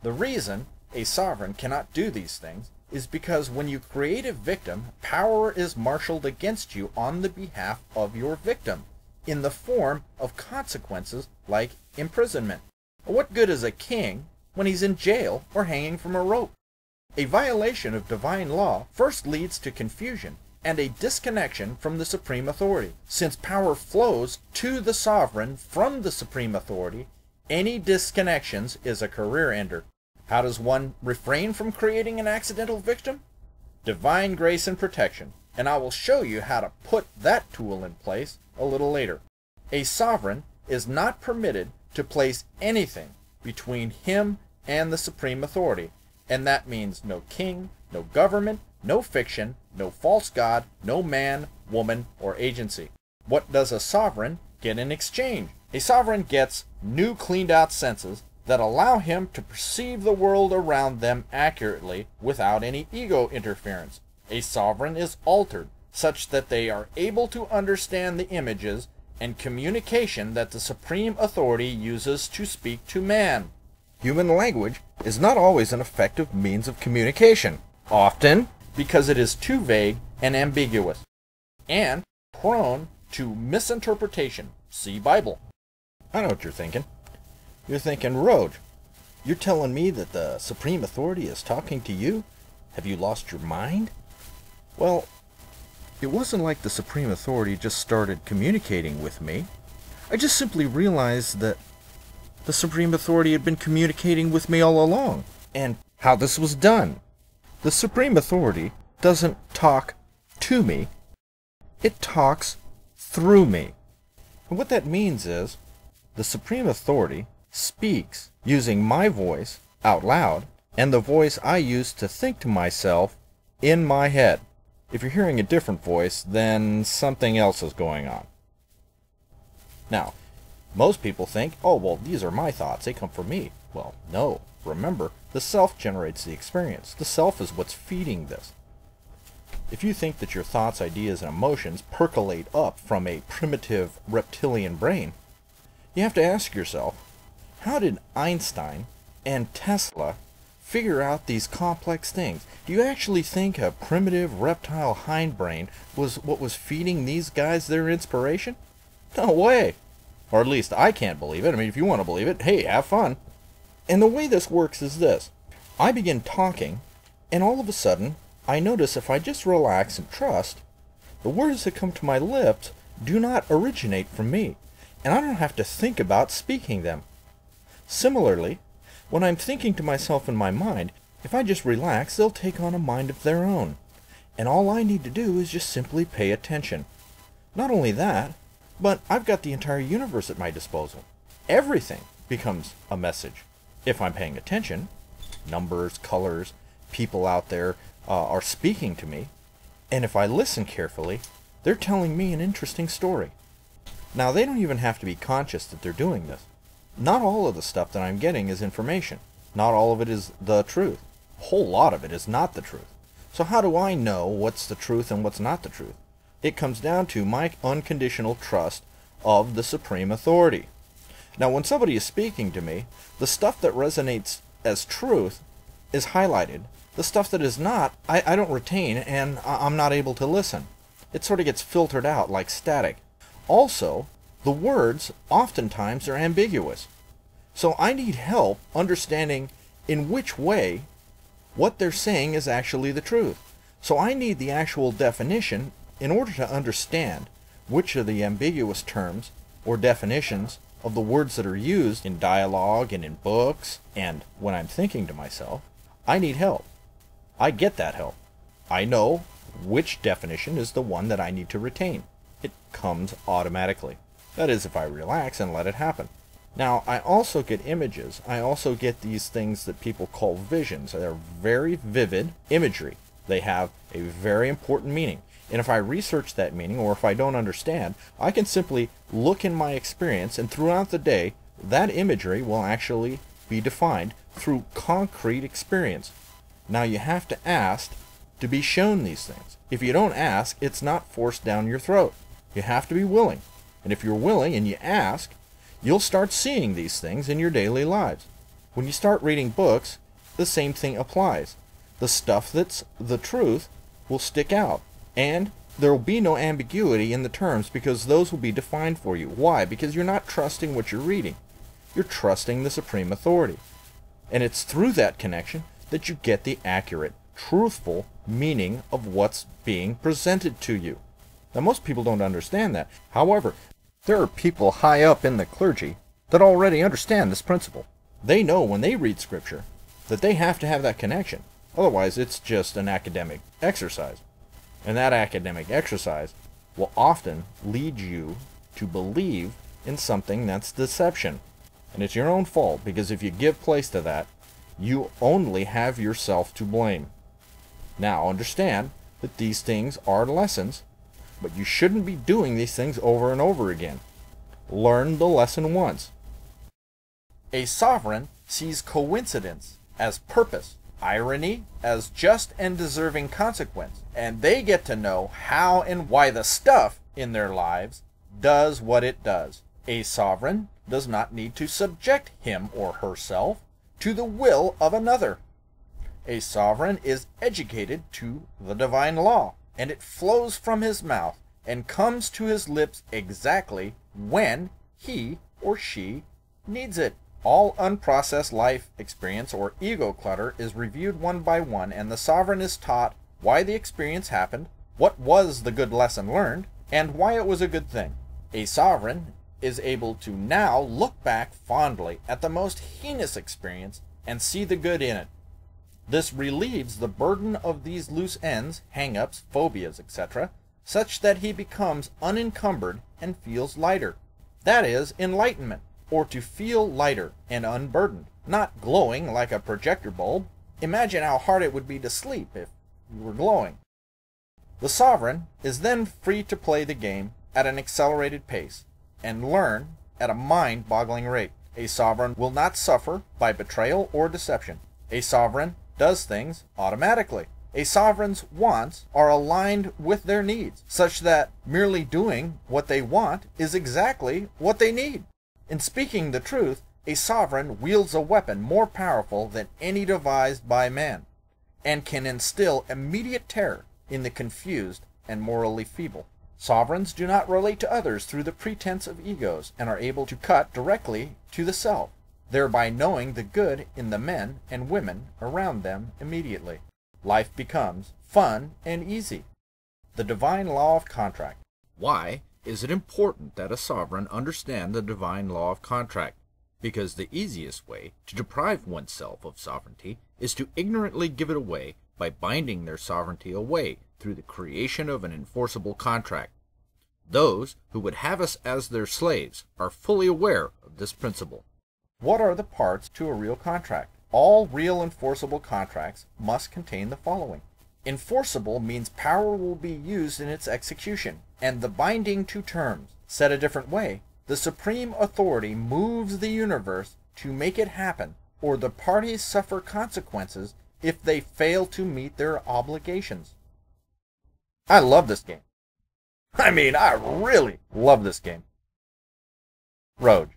The reason a sovereign cannot do these things is because when you create a victim, power is marshaled against you on the behalf of your victim, in the form of consequences like imprisonment. What good is a king when he's in jail or hanging from a rope? A violation of divine law first leads to confusion and a disconnection from the supreme authority. Since power flows to the sovereign from the supreme authority, any disconnections is a career ender. How does one refrain from creating an accidental victim? Divine grace and protection, and I will show you how to put that tool in place a little later. A sovereign is not permitted to place anything between him and the supreme authority, and that means no king, no government, no fiction, no false god, no man, woman, or agency. What does a sovereign get in exchange? A sovereign gets new cleaned out senses that allow him to perceive the world around them accurately without any ego interference. A sovereign is altered such that they are able to understand the images and communication that the supreme authority uses to speak to man. Human language is not always an effective means of communication, often because it is too vague and ambiguous, and prone to misinterpretation. See Bible. I know what you're thinking. You're thinking, Roage, you're telling me that the supreme authority is talking to you? Have you lost your mind? Well, it wasn't like the supreme authority just started communicating with me. I just simply realized that the supreme authority had been communicating with me all along, and how this was done. The supreme authority doesn't talk to me, it talks through me. And what that means is, the supreme authority speaks using my voice out loud, and the voice I use to think to myself in my head. If you're hearing a different voice, then something else is going on. Now, most people think, oh, well, these are my thoughts, they come from me. Well, no. Remember, the self generates the experience. The self is what's feeding this. If you think that your thoughts, ideas, and emotions percolate up from a primitive reptilian brain, you have to ask yourself, how did Einstein and Tesla figure out these complex things? Do you actually think a primitive reptile hindbrain was what was feeding these guys their inspiration? No way. Or at least I can't believe it. I mean, if you want to believe it, hey, have fun. And the way this works is this. I begin talking, and all of a sudden, I notice if I just relax and trust, the words that come to my lips do not originate from me, and I don't have to think about speaking them. Similarly, when I'm thinking to myself in my mind, if I just relax, they'll take on a mind of their own. And all I need to do is just simply pay attention. Not only that, but I've got the entire universe at my disposal. Everything becomes a message. If I'm paying attention, numbers, colors, people out there are speaking to me. And if I listen carefully, they're telling me an interesting story. Now, they don't even have to be conscious that they're doing this. Not all of the stuff that I'm getting is information. Not all of it is the truth. A whole lot of it is not the truth. So how do I know what's the truth and what's not the truth? It comes down to my unconditional trust of the supreme authority. Now, when somebody is speaking to me, the stuff that resonates as truth is highlighted. The stuff that is not, I don't retain, and I'm not able to listen. It sort of gets filtered out like static. Also, the words oftentimes are ambiguous. So I need help understanding in which way what they're saying is actually the truth. So I need the actual definition in order to understand which are the ambiguous terms or definitions of the words that are used in dialogue and in books. And when I'm thinking to myself, I need help. I get that help. I know which definition is the one that I need to retain. It comes automatically. That is, if I relax and let it happen. Now, I also get images. I also get these things that people call visions. They're very vivid imagery. They have a very important meaning. And if I research that meaning, or if I don't understand, I can simply look in my experience, and throughout the day, that imagery will actually be defined through concrete experience. Now, you have to ask to be shown these things. If you don't ask, it's not forced down your throat. You have to be willing. And if you're willing and you ask, you'll start seeing these things in your daily lives. When you start reading books, the same thing applies. The stuff that's the truth will stick out, and there will be no ambiguity in the terms because those will be defined for you. Why? Because you're not trusting what you're reading. You're trusting the supreme authority. And it's through that connection that you get the accurate, truthful meaning of what's being presented to you. Now, most people don't understand that. However, there are people high up in the clergy that already understand this principle. They know when they read Scripture that they have to have that connection. Otherwise, it's just an academic exercise. And that academic exercise will often lead you to believe in something that's deception. And it's your own fault, because if you give place to that, you only have yourself to blame. Now, understand that these things are lessons, but you shouldn't be doing these things over and over again. Learn the lesson once. A sovereign sees coincidence as purpose, irony as just and deserving consequence, and they get to know how and why the stuff in their lives does what it does. A sovereign does not need to subject him or herself to the will of another. A sovereign is educated to the divine law, and it flows from his mouth and comes to his lips exactly when he or she needs it. All unprocessed life experience or ego clutter is reviewed one by one, and the sovereign is taught why the experience happened, what was the good lesson learned, and why it was a good thing. A sovereign is able to now look back fondly at the most heinous experience and see the good in it. This relieves the burden of these loose ends, hang-ups, phobias, etc., such that he becomes unencumbered and feels lighter. That is enlightenment, or to feel lighter and unburdened, not glowing like a projector bulb. Imagine how hard it would be to sleep if you were glowing. The sovereign is then free to play the game at an accelerated pace and learn at a mind-boggling rate. A sovereign will not suffer by betrayal or deception. A sovereign does things automatically. A sovereign's wants are aligned with their needs, such that merely doing what they want is exactly what they need. In speaking the truth, a sovereign wields a weapon more powerful than any devised by man, and can instill immediate terror in the confused and morally feeble. Sovereigns do not relate to others through the pretense of egos, and are able to cut directly to the self, thereby knowing the good in the men and women around them immediately. Life becomes fun and easy. The divine law of contract. Why is it important that a sovereign understand the divine law of contract? Because the easiest way to deprive oneself of sovereignty is to ignorantly give it away by binding their sovereignty away through the creation of an enforceable contract. Those who would have us as their slaves are fully aware of this principle. What are the parts to a real contract? All real enforceable contracts must contain the following. Enforceable means power will be used in its execution, and the binding to terms. Said a different way, the supreme authority moves the universe to make it happen, or the parties suffer consequences if they fail to meet their obligations. I love this game. I really love this game. Roage.